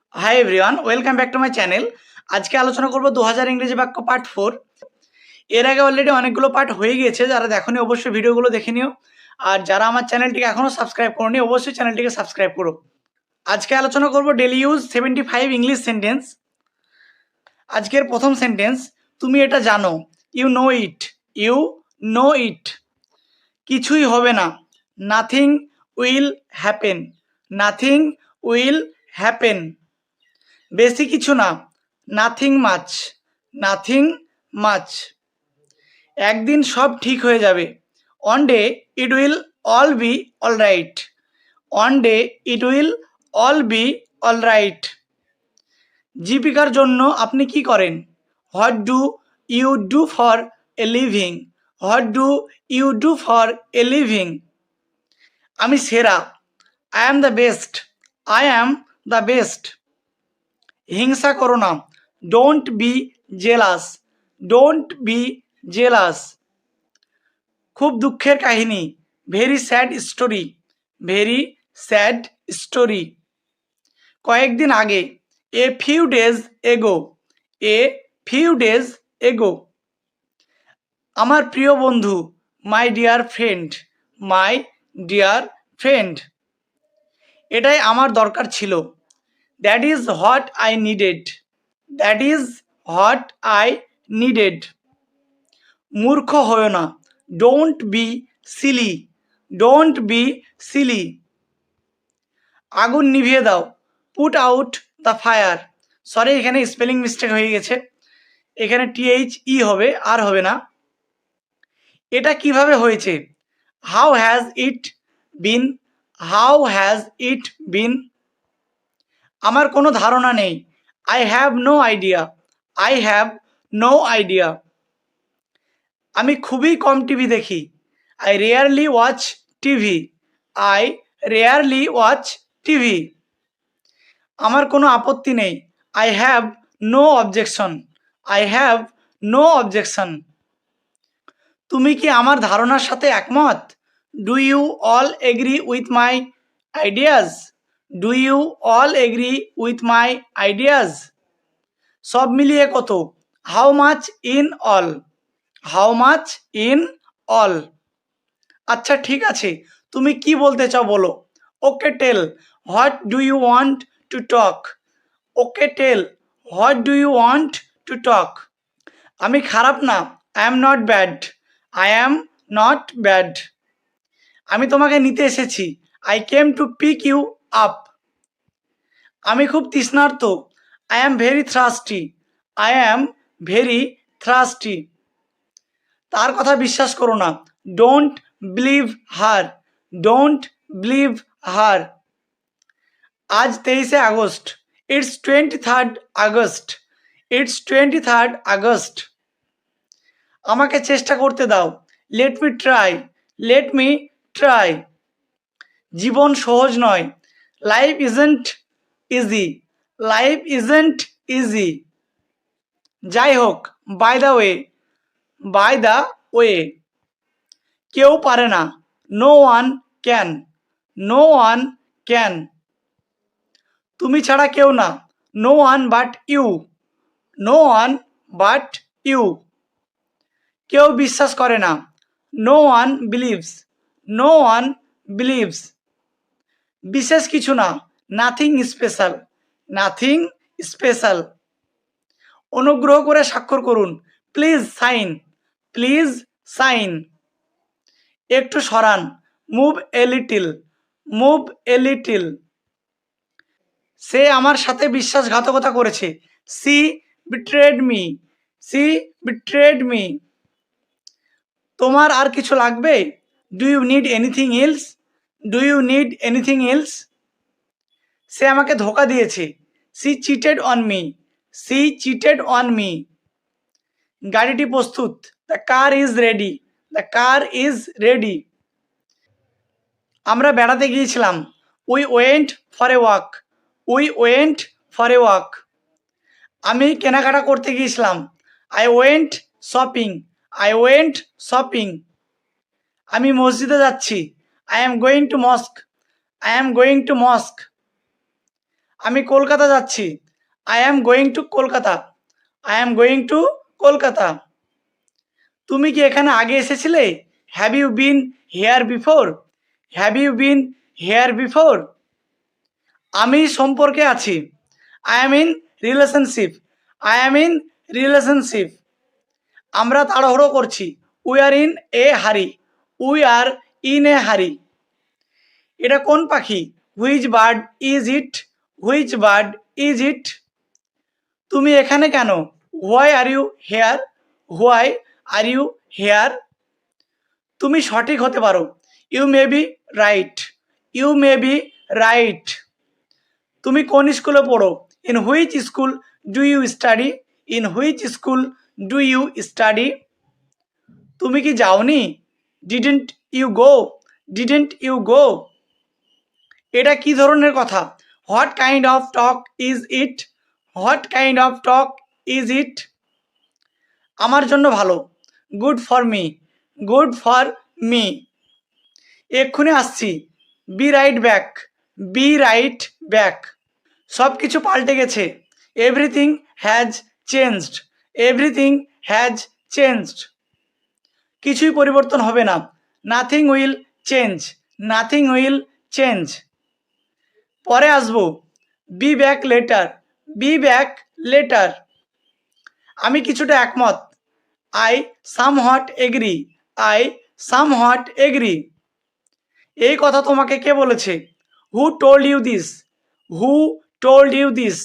Hi everyone, welcome back to my channel. আজকে আলোচনা করব 2000 ইংরেজি বাক্য পার্ট 4। এর আগে অলরেডি অনেকগুলো পার্ট হয়ে গিয়েছে, যারা দেখোনি অবশ্যই ভিডিওগুলো দেখে নিও। আর যারা আমার চ্যানেলটিকে এখনও সাবস্ক্রাইব করোনি অবশ্যই চ্যানেলটিকে সাবস্ক্রাইব করো। আজকে আলোচনা করব ডেলি ইউজ 75 ইংলিশ সেন্টেন্স। আজকের প্রথম সেন্টেন্স, তুমি এটা জানো। You know it. You know it. কিছুই হবে না। Nothing will happen. Nothing will happen. বেশি কিছু না। Nothing much. Nothing much. একদিন সব ঠিক হয়ে যাবে। One day it will all be all right. One day it will all be all right. জীবিকার জন্য আপনি কি করেন? What do you do for a living? What do you do for a living. আমি সেরা। I am the best. I am the best. হিংসা করো না। Don't B jealous. Don't be jealous. খুব দুঃখের কাহিনী। Very sad story. Very sad story. কয়েকদিন আগে। A few days ago. A few days ago. আমার প্রিয় বন্ধু। My dear friend. My dear friend. এটাই আমার দরকার ছিল। That is what I needed. That is what I needed. মূর্খ হও না। Don't be silly. Don't be silly. আগুন নিভিয়ে দাও। Put out the fire. Sorry, এখানে স্পেলিং মিস্টেক হয়ে গেছে। এখানে THE হবে, আর হবে না। এটা কিভাবে হয়েছে? How has it been. How has it been. আমার কোনো ধারণা নেই। I have no idea. I have no idea. আমি খুবই কম টিভি দেখি। I rarely watch TV. I rarely watch TV. আমার কোনো আপত্তি নেই। I have no objection. I have no objection. তুমি কি আমার ধারণার সাথে একমত? Do you all agree with my ideas? Do you all agree with my ideas. সব মিলিয়ে কত? How much in all. How much in all. আচ্ছা ঠিক আছে, তুমি কি বলতে চাও বলো। Okay tell what do you want to talk. Okay tell what do you want to talk. আমি খারাপ না। I am not bad. I am not bad. আমি তোমাকে নিতে এসেছি। I came to pick you up. আমি খুব তৃষ্ণার্ত। I am very thirsty. I am very thirsty. তার কথা বিশ্বাস করো না। Don't believe her. Don't believe her. আজ 23শে August. It's 23rd August. It's 23rd August. আমাকে চেষ্টা করতে দাও। Let me try. Let me try. জীবন সহজ নয়। Life isn't easy. Life isn't easy. যাই হোক, by the way. By the way. কেউ পারে না। No one can. No one can. তুমি ছাড়া কেউ না। No one but you. No one but you. কেউ বিশ্বাস করে না। No one believes. No one believes. বিশেষ কিছু না। Nothing special. Nothing special. অনুগ্রহ করে স্বাক্ষর করুন। Please sign. Please sign. একটু সরান। Move a little. Move a little. সে আমার সাথে বিশ্বাসঘাতকতা করেছে। She betrayed me. She betrayed me. তোমার আর কিছু লাগবে? Do you need anything else? Do you need anything else. সে আমাকে ধোকা দিয়েছে। She cheated on me. She cheated on me. গাড়িটি প্রস্তুত। The car is ready. The car is ready. আমরা বেড়াতে গিয়েছিলাম। We went for a walk. We went for a walk. আমি কেনাকাটা করতে গিয়েছিলাম। I went shopping. I went shopping. আমি মসজিদে যাচ্ছি। I am going to mosque. I am going to mosque. আমি কলকাতা যাচ্ছি। I am going to Kolkata. I am going to Kolkata. তুমি কি এখানে আগে এসেছিলে? Have you been here before? Have you been here before? আমি সম্পর্কে আছি। I am in relationship. I am in relationship. আমরা তাড়াহুড়ো করছি। উই আর ইন এ হারি। উই আর ইন এ হারি। এটা কোন পাখি? Which bird is it? Which bird is it? তুমি এখানে কেন? Why are you here? Why are you here? তুমি সঠিক হতে পারো। You may be right. You may be right. তুমি কোন স্কুলে পড়ো? In which school do you study? In which school do you study? তুমি কি যাওনি? Didn't you go? Didn't you go? এটা কি ধরনের কথা? What kind of talk is it? What kind of talk is it? আমার জন্য ভালো। Good for me. Good for me. এক্ষুনি আসছি। Be right back. Be right back. সব কিছু পাল্টে গেছে। Everything has changed. Everything has changed. কিছুই পরিবর্তন হবে না। Nothing will change. Nothing will change. পরে আসবো। Be back later. Be back later. আমি কিছুটা একমত। I somewhat agree. I somewhat agree. এই কথা তোমাকে কে বলেছে? Who told you this? Who told you this?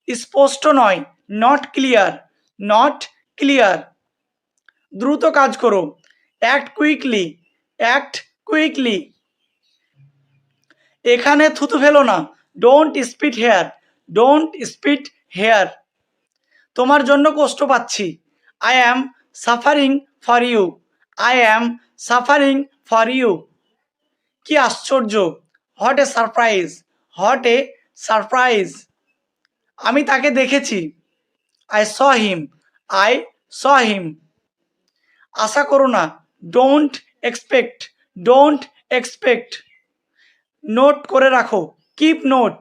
স্পষ্ট নয়। Not clear. Not clear. দ্রুত কাজ করো। Act quickly. Act quickly. এখানে থুতু ফেলো না। Don't spit here. Don't spit here. তোমার জন্য কষ্ট পাচ্ছি। I am suffering for you. I am suffering for you. কি আশ্চর্য! What a surprise! What a surprise! আমি তাকে দেখেছি। I saw him. I saw হিম। আশা করো না। Don't expect. Don't expect. Note করে রাখো। Keep note.